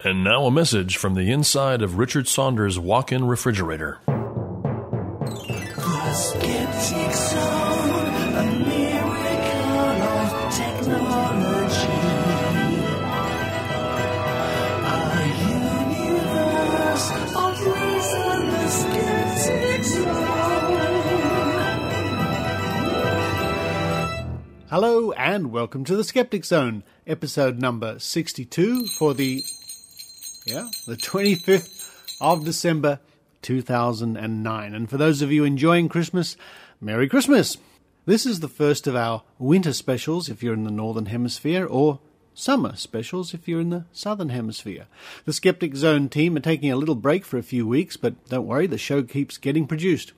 And now a message from the inside of Richard Saunders' walk-in refrigerator. The Skeptic Zone, a miracle of technology. A universe of reason, the Skeptic Zone. Hello and welcome to the Skeptic Zone, episode number 62 for the 25th of December 2009. And for those of you enjoying Christmas, Merry Christmas! This is the first of our winter specials if you're in the Northern Hemisphere, or summer specials if you're in the Southern Hemisphere. The Skeptic Zone team are taking a little break for a few weeks, but don't worry, the show keeps getting produced.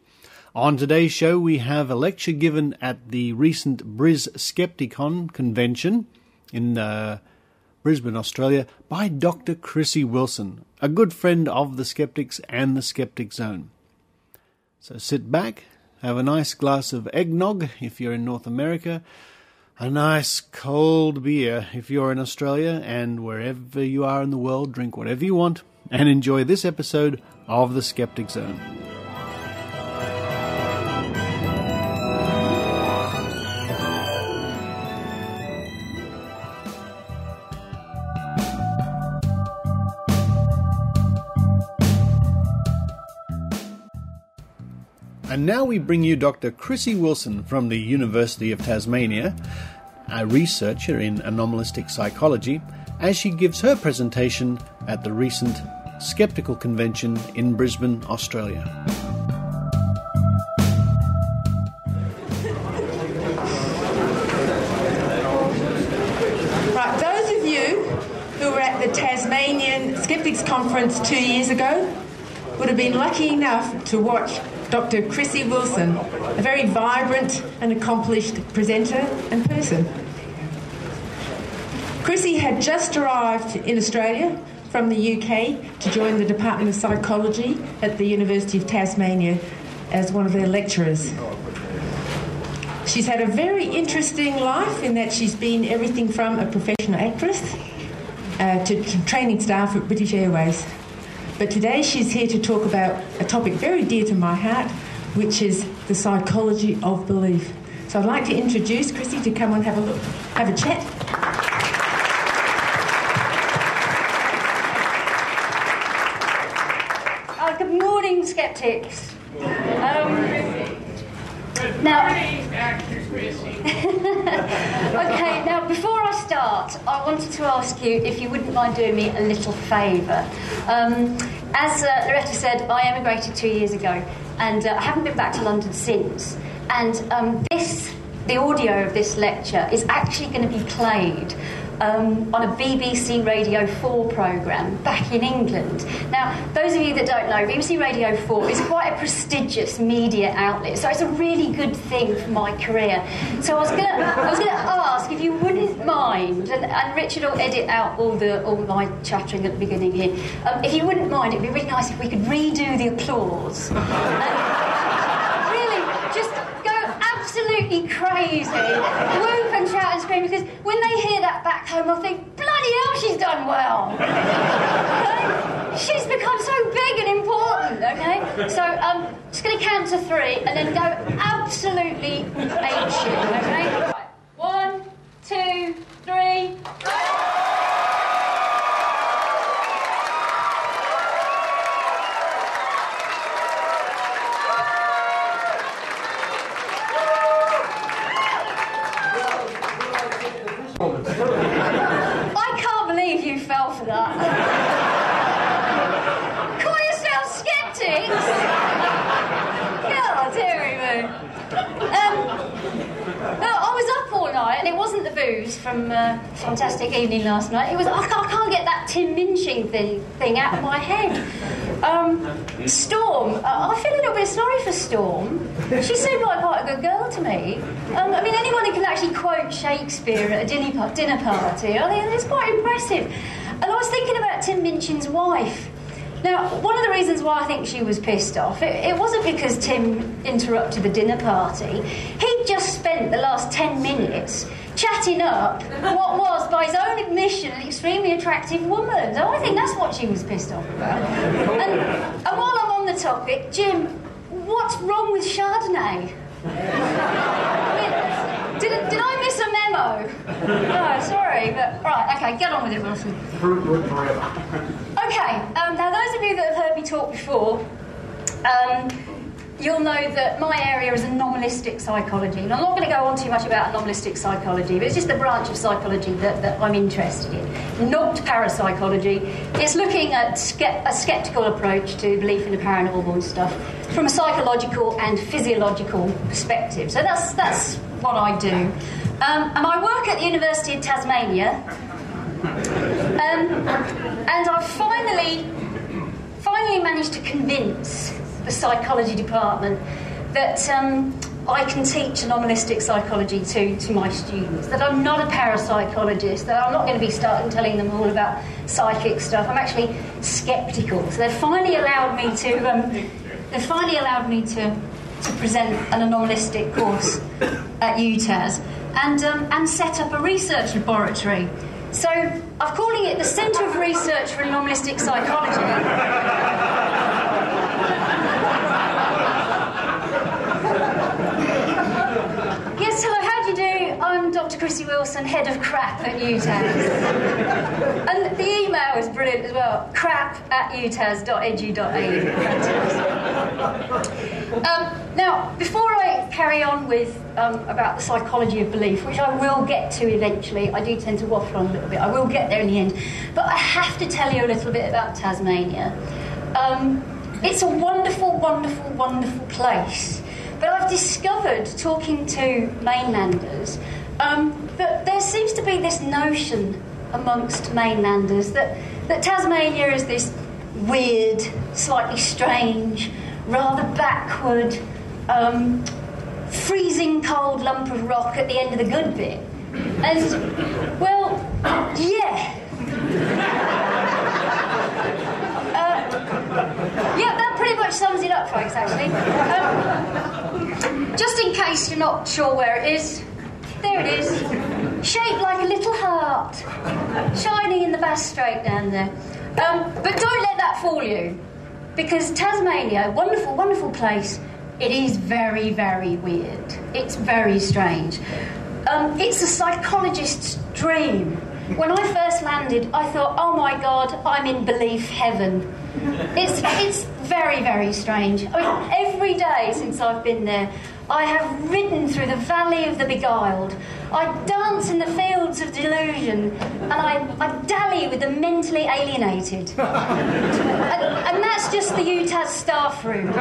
On today's show, we have a lecture given at the recent Bris Skepticon convention in Brisbane, Australia, by Dr. Krissy Wilson, a good friend of the Skeptics and the Skeptic Zone. So sit back, have a nice glass of eggnog if you're in North America, a nice cold beer if you're in Australia, and wherever you are in the world, drink whatever you want, and enjoy this episode of the Skeptic Zone. And now we bring you Dr. Krissy Wilson from the University of Tasmania, a researcher in anomalistic psychology, as she gives her presentation at the recent Skeptical Convention in Brisbane, Australia. Right, those of you who were at the Tasmanian Skeptics Conference 2 years ago would have been lucky enough to watch Dr. Krissy Wilson, a very vibrant and accomplished presenter and person. Krissy had just arrived in Australia from the UK to join the Department of Psychology at the University of Tasmania as one of their lecturers. She's had a very interesting life in that she's been everything from a professional actress to training staff at British Airways. But today she's here to talk about a topic very dear to my heart, which is the psychology of belief. So I'd like to introduce Krissy to come and have a look, have a chat. Good morning, skeptics. Okay, now before I start, I wanted to ask you if you wouldn't mind doing me a little favour. As Loretta said, I emigrated 2 years ago, and I haven't been back to London since. And the audio of this lecture is actually going to be played on a BBC Radio 4 programme back in England. Now, those of you that don't know, BBC Radio 4 is quite a prestigious media outlet, so it's a really good thing for my career. So I was going to ask if you wouldn't mind, and Richard will edit out all my chattering at the beginning here. If you wouldn't mind, it'd be really nice if we could redo the applause. Really, just go absolutely crazy, whoop and shout and scream, because when they hear that back home, I'll think, bloody hell, she's done well. Okay? She's become so big and important, okay? So, just going to count to 3 and then go absolutely apeshit, okay? Right. 1, 2, 3... I can't believe you fell for that. Call yourselves skeptics? God, dearie me. No, I was up all night, and it wasn't the booze from Fantastic Evening last night. It was I can't get that Tim Minchin thing out of my head. Storm, I feel a little bit sorry for Storm. She seemed like quite a good girl to me. I mean, anyone who can actually quote Shakespeare at a dinner party, I think it's quite impressive. And I was thinking about Tim Minchin's wife. Now, one of the reasons why I think she was pissed off, it wasn't because Tim interrupted the dinner party. He'd just spent the last 10 minutes chatting up what was, by his own admission, an extremely attractive woman. So I think that's what she was pissed off about. And while I'm on the topic, Jim, what's wrong with Chardonnay? I mean, did I miss a memo? No, sorry, but right, okay, get on with it, Wilson. Fruit would forever. Okay, now those of you that have heard me talk before, you'll know that my area is anomalistic psychology. And I'm not going to go on too much about anomalistic psychology, but it's just a branch of psychology that I'm interested in. Not parapsychology. It's looking at a sceptical approach to belief in the paranormal and stuff from a psychological and physiological perspective. So that's what I do. And I work at the University of Tasmania. And I've finally managed to convince the psychology department that I can teach anomalistic psychology to my students, that I'm not a parapsychologist, that I'm not going to be telling them all about psychic stuff. I'm actually sceptical. So they've finally allowed me to present an anomalistic course at UTAS and set up a research laboratory. So I'm calling it the Centre of Research for Anomalistic Psychology. Yes, hello, how do you do? I'm Dr. Krissy Wilson, head of crap at UTAS. And the email is brilliant as well, crap@utas.edu.au. Now, before I carry on with about the psychology of belief, which I will get to eventually, I do tend to waffle on a little bit, I will get there in the end, but I have to tell you a little bit about Tasmania. It's a wonderful, wonderful, wonderful place. But I've discovered, talking to mainlanders, that there seems to be this notion amongst mainlanders that Tasmania is this weird, slightly strange, rather backward, freezing cold lump of rock at the end of the good bit. And, well, yeah. Yeah, that pretty much sums it up, folks, actually. Just in case you're not sure where it is, there it is. Shaped like a little heart, shining in the Bass Strait down there. But don't let that fool you, because Tasmania, wonderful, wonderful place, it is very, very weird. It's very strange. It's a psychologist's dream. When I first landed, I thought, oh my God, I'm in belief heaven. It's very, very strange. I mean, every day since I've been there, I have ridden through the valley of the beguiled. I dance in the fields of delusion, and I dally with the mentally alienated. And that's just the UTAS staff room. I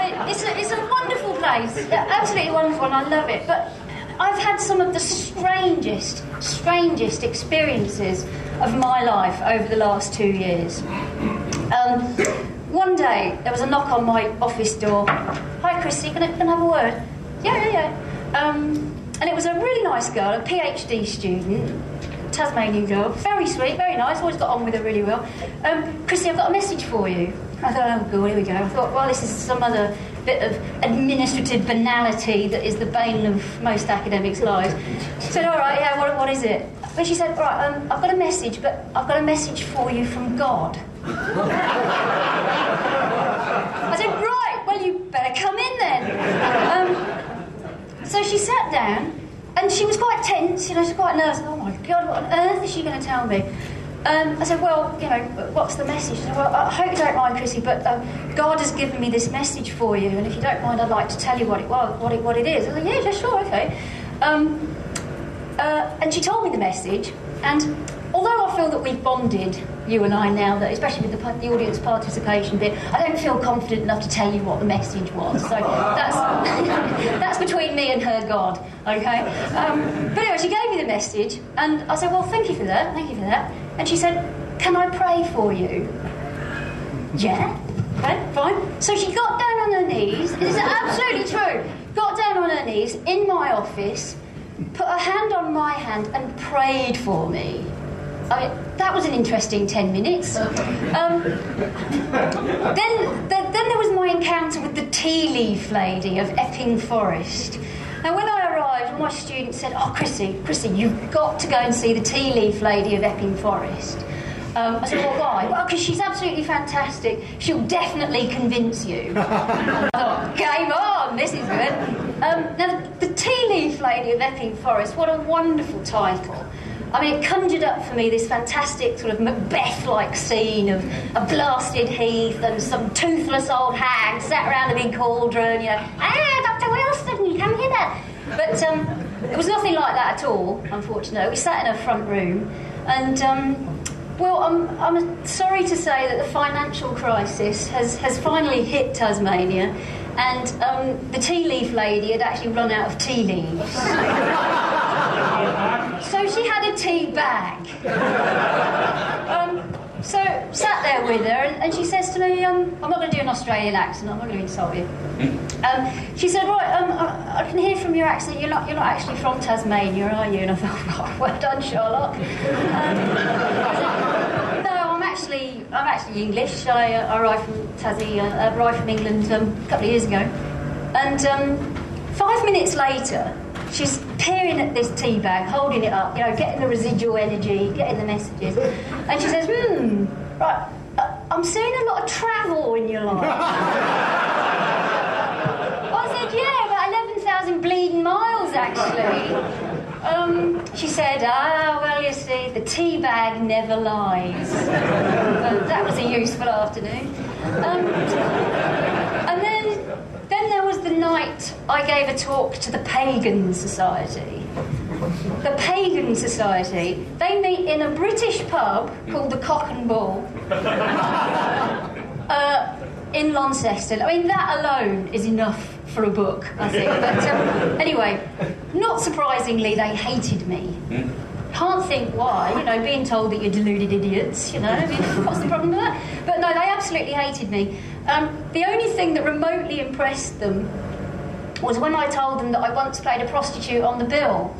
mean, it's a wonderful place, absolutely wonderful, and I love it. But I've had some of the strangest experiences of my life over the last 2 years. One day, there was a knock on my office door. Hi, Krissy, can I have a word? Yeah. And it was a really nice girl, a PhD student, Tasmanian girl, very sweet, very nice, always got on with her really well. Krissy, I've got a message for you. I thought, oh, God, here we go. I thought, well, this is some other bit of administrative banality that is the bane of most academics' lives. I said, all right, yeah, what is it? But she said, right, I've got a message, but I've got a message for you from God. I said, right, well, you better come in then. So she sat down, and she was quite tense, she was quite nervous. Oh, my God, what on earth is she going to tell me? I said, well, what's the message? She said, well, I hope you don't mind, Krissy, but God has given me this message for you, and if you don't mind, I'd like to tell you what it is. I said, yeah, sure, okay. And she told me the message, and although I feel that we've bonded, you and I now, that especially with the audience participation bit, I don't feel confident enough to tell you what the message was. So that's between me and her God, okay? But anyway, she gave me the message, and I said, well, thank you for that. And she said, can I pray for you? Yeah, okay, fine. So she got down on her knees, this is absolutely true, got down on her knees in my office, put her hand on my hand and prayed for me. I mean, that was an interesting 10 minutes. Then there was my encounter with the tea leaf lady of Epping Forest. Now, when I arrived, all my students said, "Oh, Krissy, you've got to go and see the tea leaf lady of Epping Forest." I said, "Well, why?" "Well, because she's absolutely fantastic. She'll definitely convince you." I thought, game on, this is good. Now, the tea leaf lady of Epping Forest, what a wonderful title. I mean, it conjured up for me this fantastic sort of Macbeth-like scene of a blasted heath and some toothless old hag sat around a big cauldron, you know, Dr. Wilson, you come hither. But it was nothing like that at all, unfortunately. We sat in a front room and, well, I'm sorry to say that the financial crisis has finally hit Tasmania, and the tea leaf lady had actually run out of tea leaves. So she had a tea bag. So sat there with her, and she says to me, I'm not going to do an Australian accent, I'm not going to insult you. She said, "Right, I can hear from your accent you're not actually from Tasmania, are you?" And I thought, "Oh, well done, Sherlock." No, I'm actually English. I arrived from Tassie, arrived from England a couple of years ago. And 5 minutes later, she's peering at this tea bag, holding it up, you know, getting the residual energy, getting the messages. And she says, right, I'm seeing a lot of travel in your life. I said, yeah, about 11,000 bleeding miles, actually. She said, well, you see, the tea bag never lies. That was a useful afternoon. And then there was the night I gave a talk to the Pagan Society. The Pagan Society, they meet in a British pub called the Cock and Bull in Launceston. I mean, that alone is enough for a book, I think. But anyway, not surprisingly, they hated me. Can't think why, you know, being told that you're deluded idiots, you know, I mean, what's the problem with that? But no, they absolutely hated me. The only thing that remotely impressed them was when I told them that I once played a prostitute on the bill.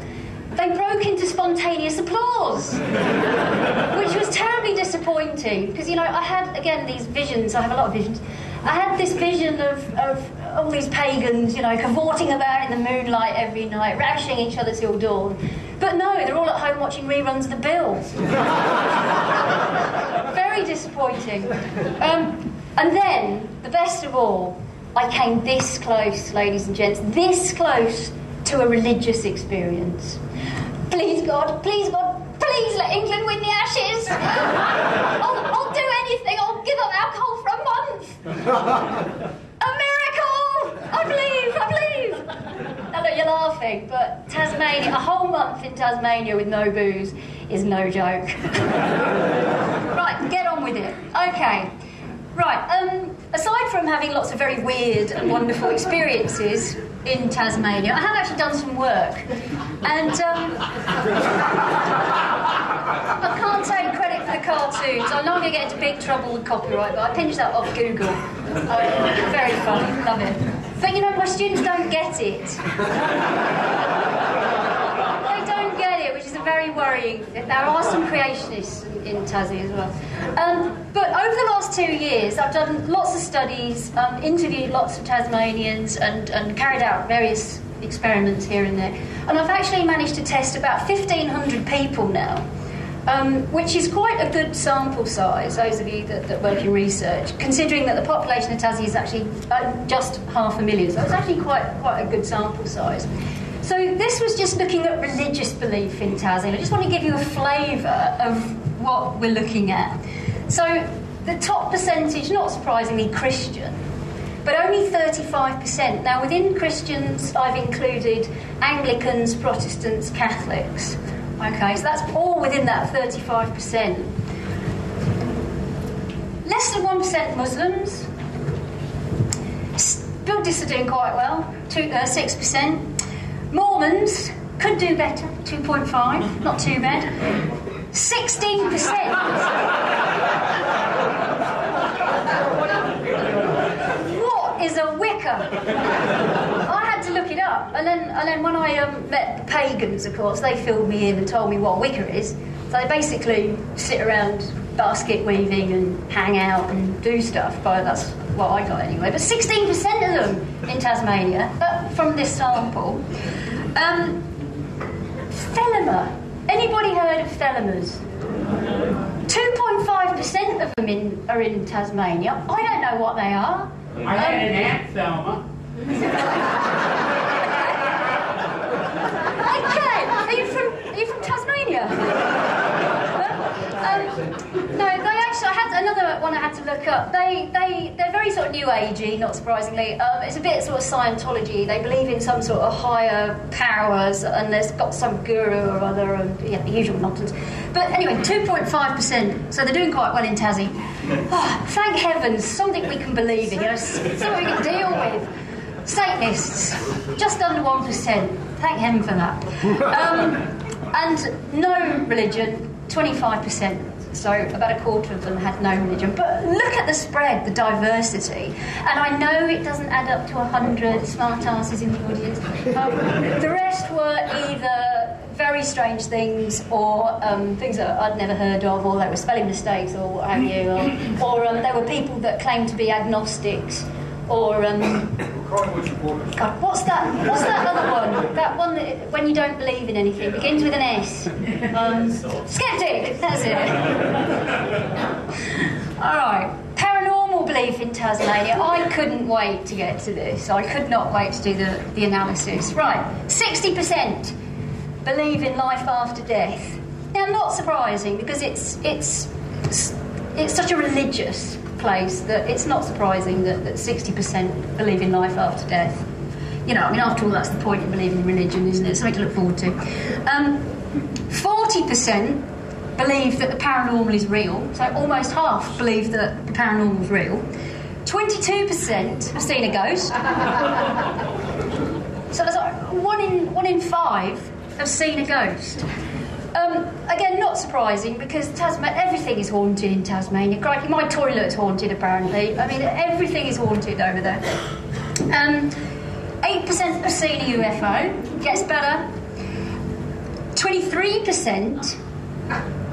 They broke into spontaneous applause, which was terribly disappointing, because, you know, I had, again, these visions, I have a lot of visions. I had this vision of all these pagans, you know, cavorting about in the moonlight every night, ravishing each other till dawn. But no, they're all at home watching reruns of The Bill. Very disappointing. And then, the best of all, I came this close, ladies and gents, this close to a religious experience. Please God, please let England win the Ashes. I'll do anything, I'll give up alcohol for a month. A miracle! I believe. I know you're laughing, but Tasmania, a whole month in Tasmania with no booze is no joke. Right, get on with it. Okay. Right, aside from having lots of very weird and wonderful experiences in Tasmania, I have actually done some work. And I can't take credit for the cartoons. I know I'm going to get into big trouble with copyright, but I pinched that off Google. Very funny, love it. But, you know, my students don't get it. They don't get it, which is a very worrying thing. There are some creationists in Tassie as well. But over the last 2 years, I've done lots of studies, interviewed lots of Tasmanians, and carried out various experiments here and there. And I've actually managed to test about 1,500 people now, which is quite a good sample size, those of you that work in research, considering that the population of Tassie is actually just 500,000. So it's actually quite a good sample size. So this was just looking at religious belief in Tassie. I just want to give you a flavour of what we're looking at. So the top percentage, not surprisingly, Christian, but only 35%. Now, within Christians, I've included Anglicans, Protestants, Catholics. Okay, so that's all within that 35%. Less than 1% Muslims. Buddhists are doing quite well, 6%. Mormons could do better, 2.5, not too bad. 16%. What is a Wicca? I had to look it up, and then when I met the pagans, of course, they filled me in and told me what Wicca is. So they basically sit around basket weaving and hang out and do stuff, but that's what I got anyway. But 16% of them in Tasmania, from this sample. Thelema. Anybody heard of Thelemas? 2.5% of them are in Tasmania. I don't know what they are. I had an aunt, Thelma. Okay. Are you from Tasmania? No, they actually. I had another one I had to look up. They're very sort of new agey, not surprisingly. It's a bit sort of Scientology. They believe in some sort of higher powers, and there's got some guru or other, and the usual nonsense. But anyway, 2.5%. So they're doing quite well in Tassie. Oh, thank heavens, something we can believe in. Something we can deal with. Satanists, just under 1%. Thank heaven for that. And no religion, 25%. So about a quarter of them had no religion. But look at the spread, the diversity. And I know it doesn't add up to 100 smart asses in the audience. The rest were either very strange things or things that I'd never heard of, or they were spelling mistakes or what have you, or they were people that claimed to be agnostics, or God, what's that other one? That one that when you don't believe in anything begins with an S. Skeptic. That's it. All right. Paranormal belief in Tasmania. I couldn't wait to get to this. I could not wait to do the analysis. Right. 60% believe in life after death. Now, not surprising because it's such a religious place that it's not surprising that 60% believe in life after death. You know, I mean, after all, that's the point of believing in religion, isn't it? Something to look forward to. 40% believe that the paranormal is real, so almost half believe that the paranormal is real. 22% have seen a ghost. So there's like one in five have seen a ghost. Again, not surprising because everything is haunted in Tasmania. Crikey, my toilet's haunted apparently. I mean, everything is haunted over there. 8% have seen a UFO. Gets better. 23%.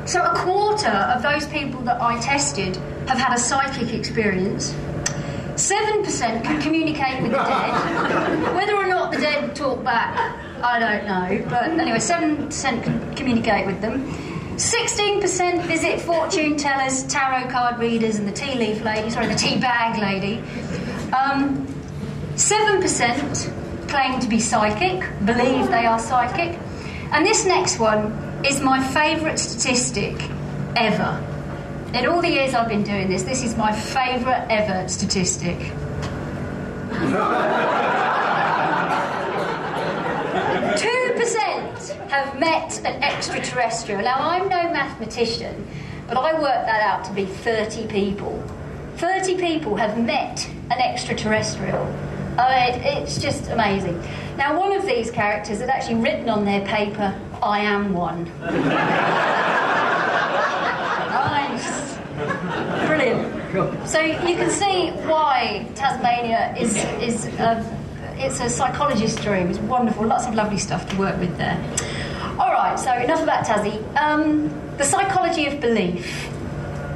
So a quarter of those people that I tested have had a psychic experience. 7% can communicate with the dead. Whether or not the dead talk back, I don't know. But anyway, 7% can communicate with them. 16% visit fortune tellers, tarot card readers, and the tea leaf lady. Sorry, the tea bag lady. 7% claim to be psychic, believe they are psychic. And this next one is my favourite statistic ever. In all the years I've been doing this is my favourite ever statistic. 2% have met an extraterrestrial. Now, I'm no mathematician, but I worked that out to be 30 people. 30 people have met an extraterrestrial. It's just amazing. Now, one of these characters had actually written on their paper, "I am one." Nice. Brilliant. So you can see why Tasmania is it's a psychologist's dream. It's wonderful. Lots of lovely stuff to work with there. All right, so enough about Tassie. The psychology of belief.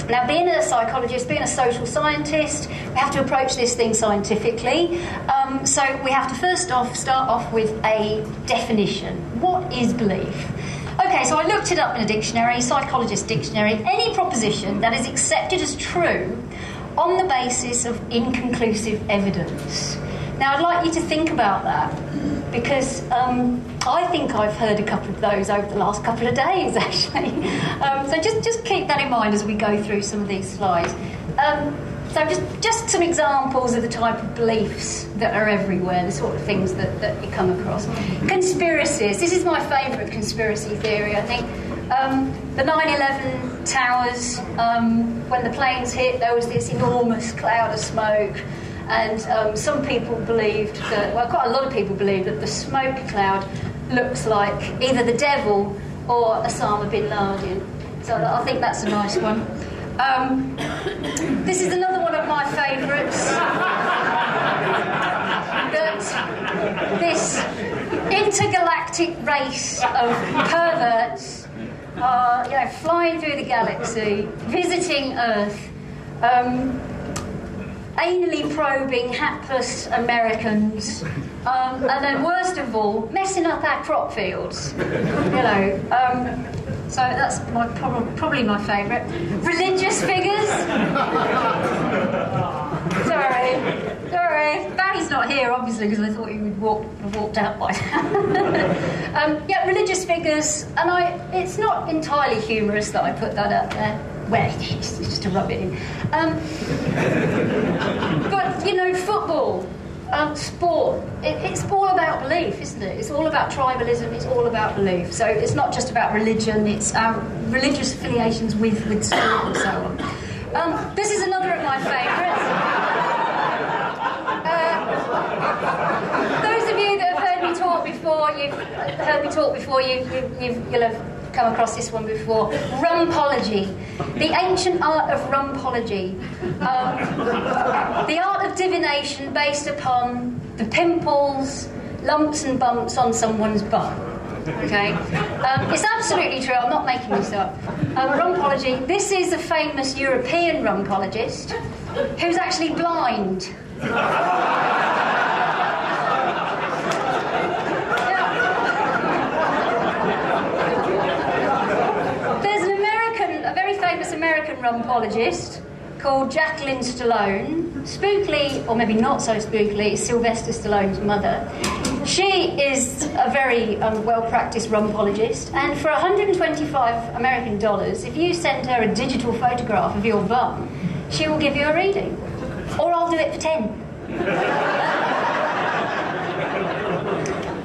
Now, being a psychologist, being a social scientist, we have to approach this thing scientifically. So we have to first start off with a definition. What is belief? Okay, so I looked it up in a dictionary, psychologist dictionary. Any proposition that is accepted as true on the basis of inconclusive evidence. Now, I'd like you to think about that because I think I've heard a couple of those over the last couple of days, actually. So just keep that in mind as we go through some of these slides. So just some examples of the type of beliefs that are everywhere, the sort of things that you come across. Conspiracies. This is my favourite conspiracy theory, I think. The 9/11 towers, when the planes hit, there was this enormous cloud of smoke. And some people believed that, well, quite a lot of people believe that the smoke cloud looks like either the devil or Osama bin Laden. So I think that's a nice one. This is another one of my favourites. That this intergalactic race of perverts are, flying through the galaxy, visiting Earth, anally probing hapless Americans, And then worst of all, messing up our crop fields. So that's probably my favourite. Religious figures. Sorry. Barry's not here, obviously, because I thought he would have walked out by now. Religious figures, and it's not entirely humorous that I put that out there. Well, it's just to rub it in. But, football, sport, it's all about belief, isn't it? It's all about tribalism, it's all about belief. So it's not just about religion, it's religious affiliations with sport and so on. This is another of my favourites. Those of you that have heard me talk before, you'll have come across this one before. Rumpology, the ancient art of rumpology, the art of divination based upon the pimples, lumps and bumps on someone's bum. Okay, it's absolutely true. I'm not making this up. Rumpology. This is a famous European rumpologist who's actually blind. American rumpologist called Jacqueline Stallone. Spookily, or maybe not so spookily, is Sylvester Stallone's mother. She is a very well-practiced rumpologist, and for $125 American, if you send her a digital photograph of your bum, she will give you a reading. Or I'll do it for 10.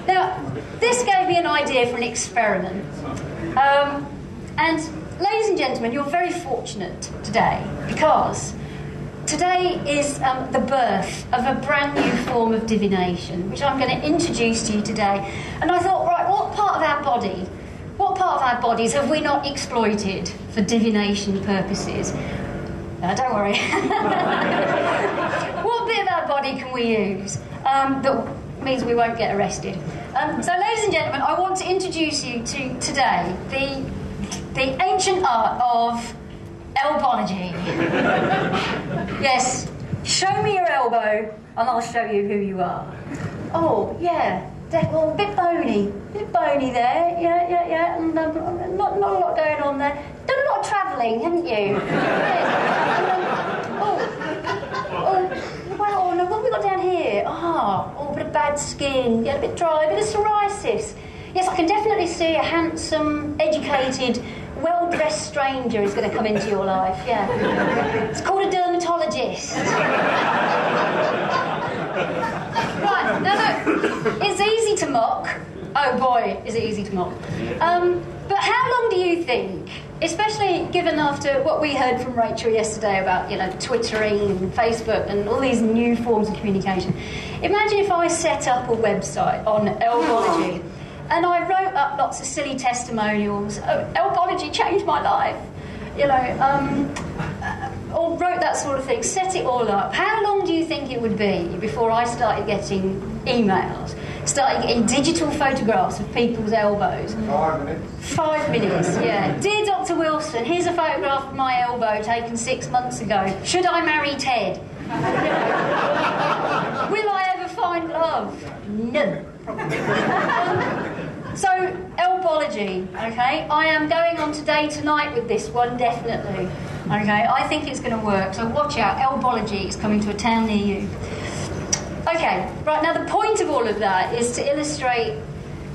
Now, this gave me an idea for an experiment. And ladies and gentlemen, you're very fortunate today, because today is the birth of a brand new form of divination, which I'm going to introduce to you today. And I thought, right, what part of our bodies have we not exploited for divination purposes? Don't worry. What bit of our body can we use that means we won't get arrested? So, ladies and gentlemen, I want to introduce you to today the ancient art of elbology. Yes, show me your elbow and I'll show you who you are. Oh, yeah, well, a bit bony there, yeah, and not a lot going on there. Done a lot of travelling, haven't you? Well, no, what have we got down here? A bit of bad skin, yeah, a bit dry, a bit of psoriasis. Yes, I can definitely see a handsome, educated, well-dressed stranger is going to come into your life, yeah. It's called a dermatologist. Right, now look, it's easy to mock. Oh boy, is it easy to mock. But how long do you think, especially given after what we heard from Rachel yesterday about, Twittering and Facebook and all these new forms of communication. Imagine if I set up a website on elbology. And I wrote up lots of silly testimonials. Elbology changed my life, or wrote that sort of thing, set it all up. How long do you think it would be before I started getting emails, started getting digital photographs of people's elbows? 5 minutes. 5 minutes, yeah. Dear Dr. Wilson, here's a photograph of my elbow taken 6 months ago. Should I marry Ted? Will I ever find love? No. So, elbology, okay? I am going on today tonight with this one, definitely. Okay, I think it's going to work, so watch out. Elbology is coming to a town near you. Okay, right, now the point of all of that is to illustrate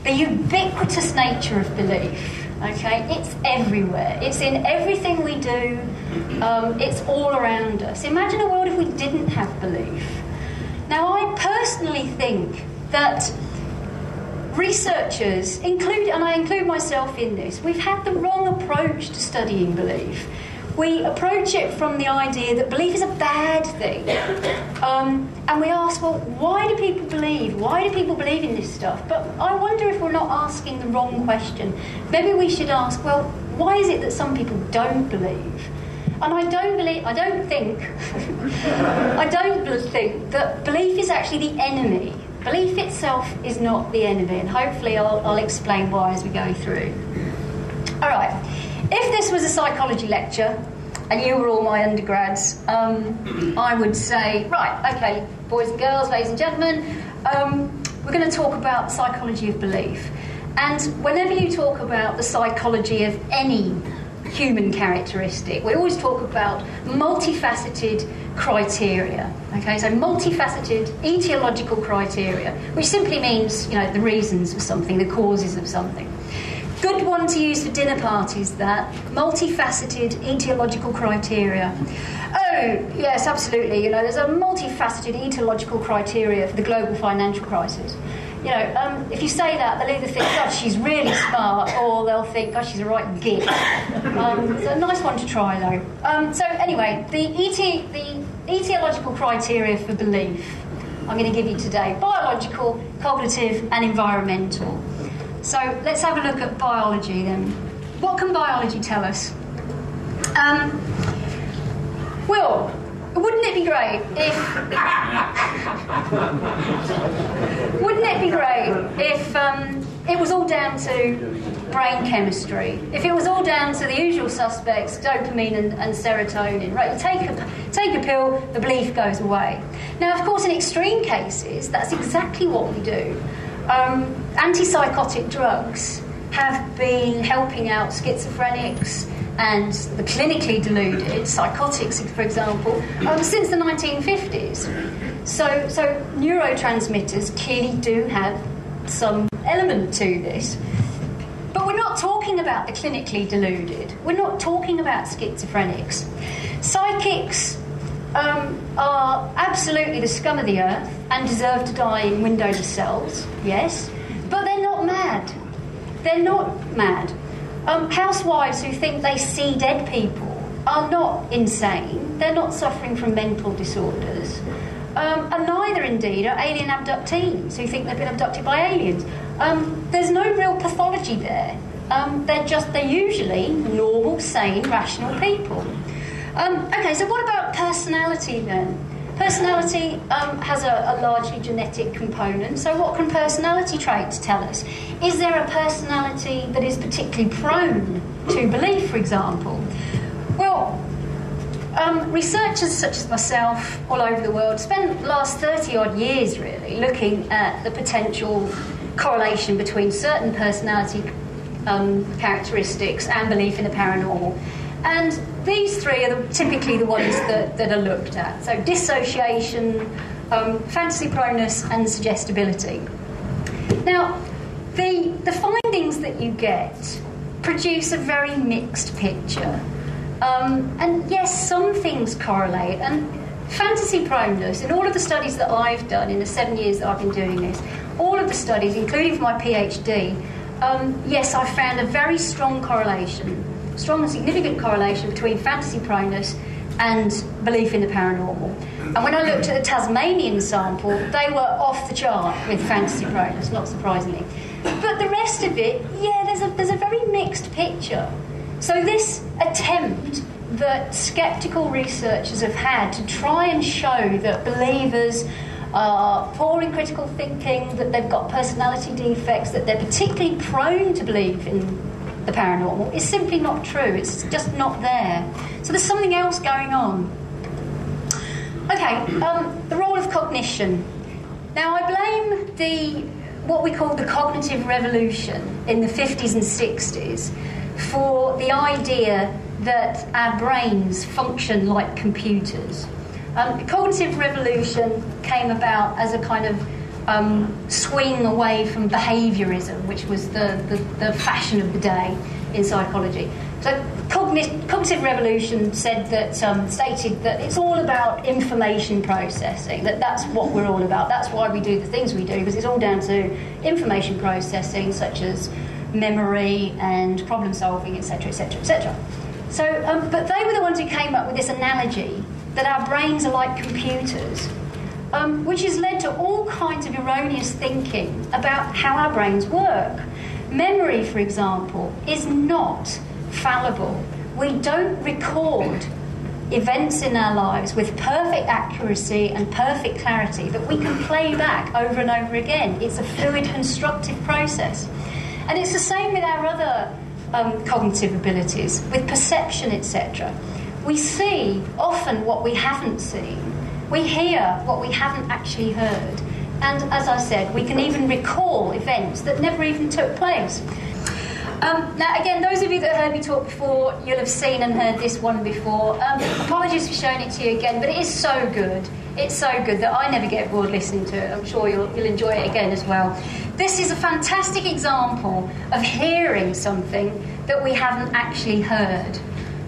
the ubiquitous nature of belief, okay? It's everywhere. It's in everything we do. It's all around us. Imagine a world if we didn't have belief. Now, I personally think that researchers, and I include myself in this, we've had the wrong approach to studying belief. We approach it from the idea that belief is a bad thing. And we ask, well, why do people believe? Why do people believe in this stuff? But I wonder if we're not asking the wrong question. Maybe we should ask, well, why is it that some people don't believe? And I don't think that belief is actually the enemy. Belief itself is not the enemy, and hopefully I'll explain why as we go through. All right. If this was a psychology lecture, and you were all my undergrads, I would say, right, okay, boys and girls, ladies and gentlemen, we're going to talk about the psychology of belief. And whenever you talk about the psychology of any human characteristic, we always talk about multifaceted criteria. Okay, so multifaceted etiological criteria, which simply means, the reasons for something, the causes of something. Good one to use for dinner parties, that multifaceted etiological criteria. Oh, yes, absolutely. There's a multifaceted etiological criteria for the global financial crisis. If you say that, they'll either think, God, she's really smart, or they'll think, God, she's a right git. It's a nice one to try, though. So anyway, the etiological criteria for belief I'm going to give you today: biological, cognitive, and environmental. So let's have a look at biology then. What can biology tell us? Well, wouldn't it be great if it was all down to brain chemistry? If it was all down to the usual suspects, dopamine and serotonin, right? You take a pill, the belief goes away. Now, of course, in extreme cases, that's exactly what we do. Antipsychotic drugs have been helping out schizophrenics and the clinically deluded, psychotics, for example, since the 1950s. So neurotransmitters clearly do have some element to this. But we're not talking about the clinically deluded. We're not talking about schizophrenics. Psychics are absolutely the scum of the earth and deserve to die in windowless cells, yes, but they're not mad. They're not mad. Housewives who think they see dead people are not insane. They're not suffering from mental disorders. And neither, indeed, are alien abductees who think they've been abducted by aliens. There's no real pathology there. They're usually normal, sane, rational people. Okay, so what about personality then? Personality has a largely genetic component. So what can personality traits tell us? Is there a personality that is particularly prone to belief, for example? Well, researchers such as myself all over the world spent the last 30-odd years, really, looking at the potential correlation between certain personality characteristics and belief in the paranormal. And these three are typically the ones that are looked at. So dissociation, fantasy proneness, and suggestibility. Now, the findings that you get produce a very mixed picture. And yes, some things correlate. And fantasy proneness, in all of the studies that I've done in the 7 years that I've been doing this, all of the studies, including for my PhD, yes, I found a very strong and significant correlation between fantasy proneness and belief in the paranormal. And when I looked at the Tasmanian sample, they were off the chart with fantasy proneness, not surprisingly. But the rest of it, yeah, there's a very mixed picture. So this attempt that sceptical researchers have had to try and show that believers are poor in critical thinking, that they've got personality defects, that they're particularly prone to believe in the paranormal, is simply not true. It's just not there. So there's something else going on. Okay, the role of cognition. Now, I blame what we call the cognitive revolution in the 50s and 60s for the idea that our brains function like computers. The cognitive revolution came about as a kind of swing away from behaviourism, which was the fashion of the day in psychology. So cognitive revolution stated that it's all about information processing, that's what we're all about. That's why we do the things we do, because it's all down to information processing, such as memory and problem solving, etc., etc., etc. So, but they were the ones who came up with this analogy that our brains are like computers, which has led to all kinds of erroneous thinking about how our brains work. Memory, for example, is not fallible. We don't record events in our lives with perfect accuracy and perfect clarity that we can play back over and over again. It's a fluid, constructive process. And it's the same with our other cognitive abilities, with perception, etc. We see often what we haven't seen. We hear what we haven't actually heard. And as I said, we can even recall events that never even took place. Now, again, those of you that heard me talk before, you'll have seen and heard this one before. Apologies for showing it to you again, but it is so good. It's so good that I never get bored listening to it. I'm sure you'll enjoy it again as well. This is a fantastic example of hearing something that we haven't actually heard.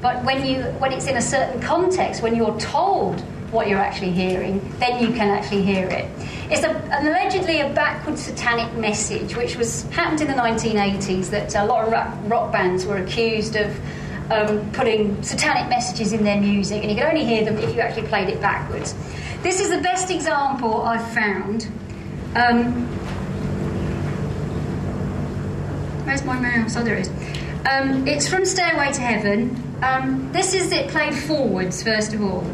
But when it's in a certain context, when you're told what you're actually hearing, then you can actually hear it. It's allegedly a backward satanic message, which happened in the 1980s, that a lot of rock bands were accused of putting satanic messages in their music, and you could only hear them if you actually played it backwards. This is the best example I've found. Where's my mouse? Oh, there it is. It's from Stairway to Heaven. This is it played forwards, first of all.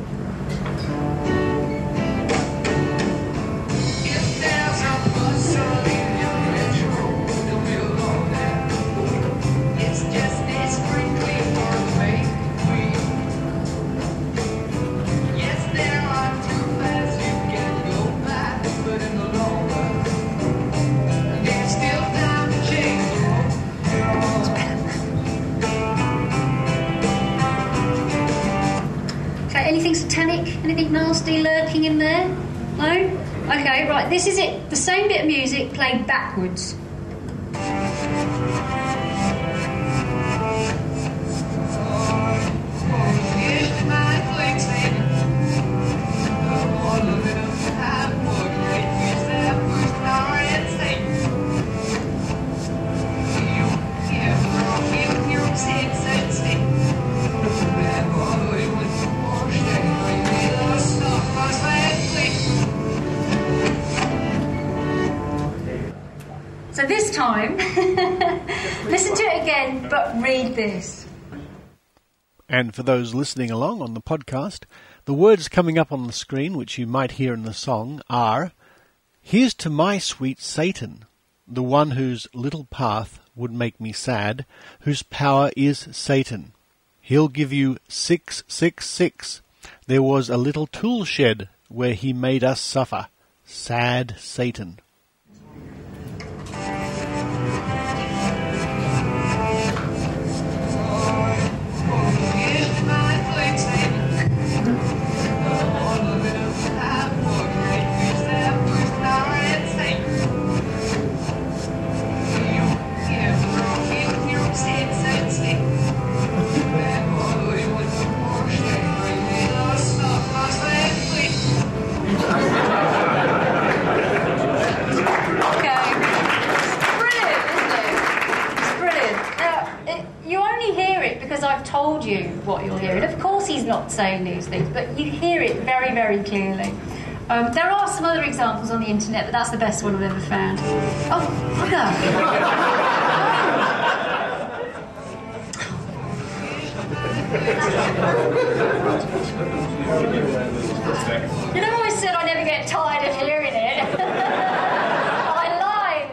Anything satanic? Anything nasty lurking in there? No? Okay, right, this is it. The same bit of music played backwards. So this time, listen to it again, but read this. And for those listening along on the podcast, the words coming up on the screen, which you might hear in the song, are, "Here's to my sweet Satan, the one whose little path would make me sad, whose power is Satan. He'll give you 666. There was a little tool shed where he made us suffer. Sad Satan." I've told you what you'll hear. And of course he's not saying these things, but you hear it very, very clearly. There are some other examples on the internet, but that's the best one I've ever found. Oh, bugger! You know, I always said I never get tired of hearing it. I lied.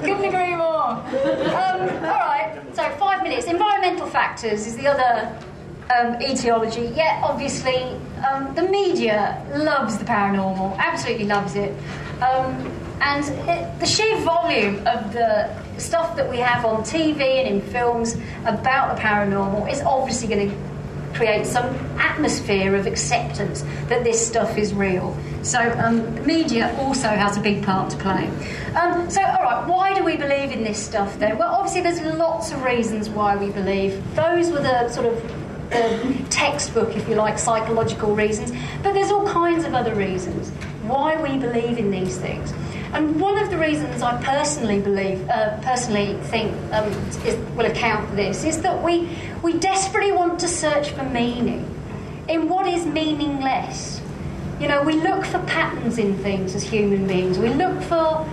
Couldn't agree more. Alright, so 5 minutes. Environmental factors is the other etiology. Yeah, obviously, the media loves the paranormal, absolutely loves it. And the sheer volume of the stuff that we have on TV and in films about the paranormal is obviously going to create some atmosphere of acceptance that this stuff is real. So the media also has a big part to play. So, all right, why do we believe in this stuff then? Well, obviously there's lots of reasons why we believe. Those were the sort of the textbook, if you like, psychological reasons. But there's all kinds of other reasons why we believe in these things. And one of the reasons I personally think will account for this is that we desperately want to search for meaning in what is meaningless. You know, we look for patterns in things as human beings. We look for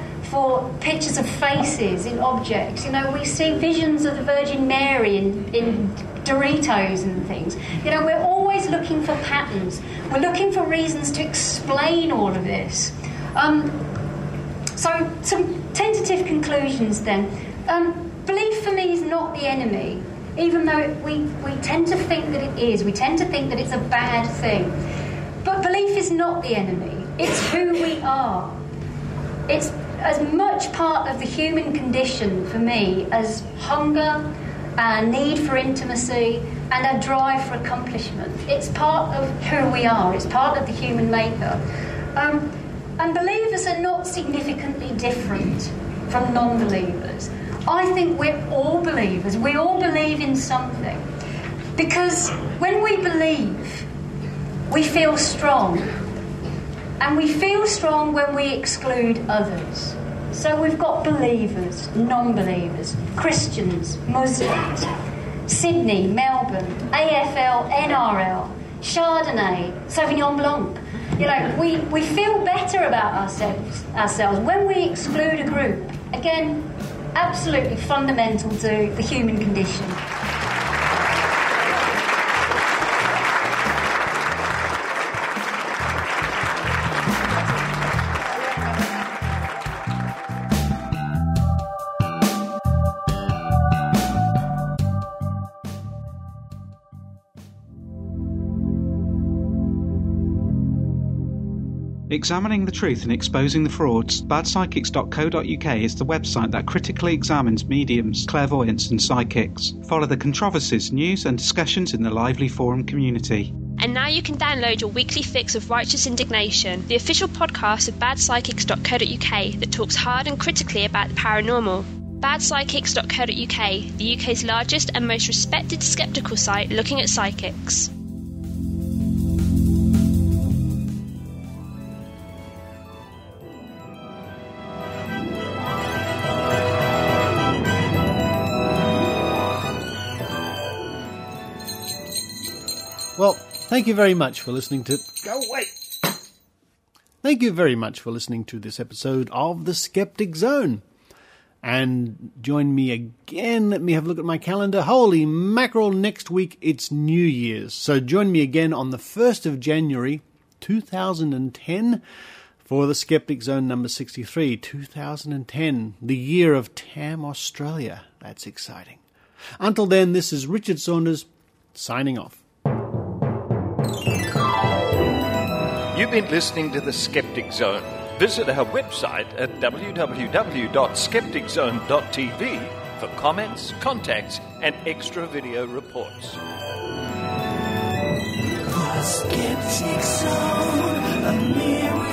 pictures of faces in objects. You know, we see visions of the Virgin Mary in Doritos and things. You know, we're always looking for patterns. We're looking for reasons to explain all of this. So, some tentative conclusions then. belief for me is not the enemy, even though we tend to think that it is. We tend to think that it's a bad thing. But belief is not the enemy. It's who we are. It's as much part of the human condition for me as hunger, our need for intimacy, and our drive for accomplishment. It's part of who we are. It's part of the human makeup. And believers are not significantly different from non-believers. I think we're all believers. We all believe in something. Because when we believe, we feel strong. And we feel strong when we exclude others. So we've got believers, non-believers, Christians, Muslims, Sydney, Melbourne, AFL, NRL, Chardonnay, Sauvignon Blanc. You know, we feel better about ourselves when we exclude a group. Again, absolutely fundamental to the human condition. Examining the truth and exposing the frauds, badpsychics.co.uk is the website that critically examines mediums, clairvoyants and psychics. Follow the controversies, news and discussions in the lively forum community. And now you can download your weekly fix of Righteous Indignation, the official podcast of badpsychics.co.uk that talks hard and critically about the paranormal. badpsychics.co.uk, the UK's largest and most respected skeptical site looking at psychics. Well, thank you very much for listening to... Go away! Thank you very much for listening to this episode of The Skeptic Zone. And join me again. Let me have a look at my calendar. Holy mackerel, next week it's New Year's. So join me again on the 1st of January 2010 for The Skeptic Zone number 63, 2010, the year of Tam Australia. That's exciting. Until then, this is Richard Saunders signing off. You've been listening to The Skeptic Zone. Visit our website at www.skepticzone.tv for comments, contacts, and extra video reports. The Skeptic Zone, a mirror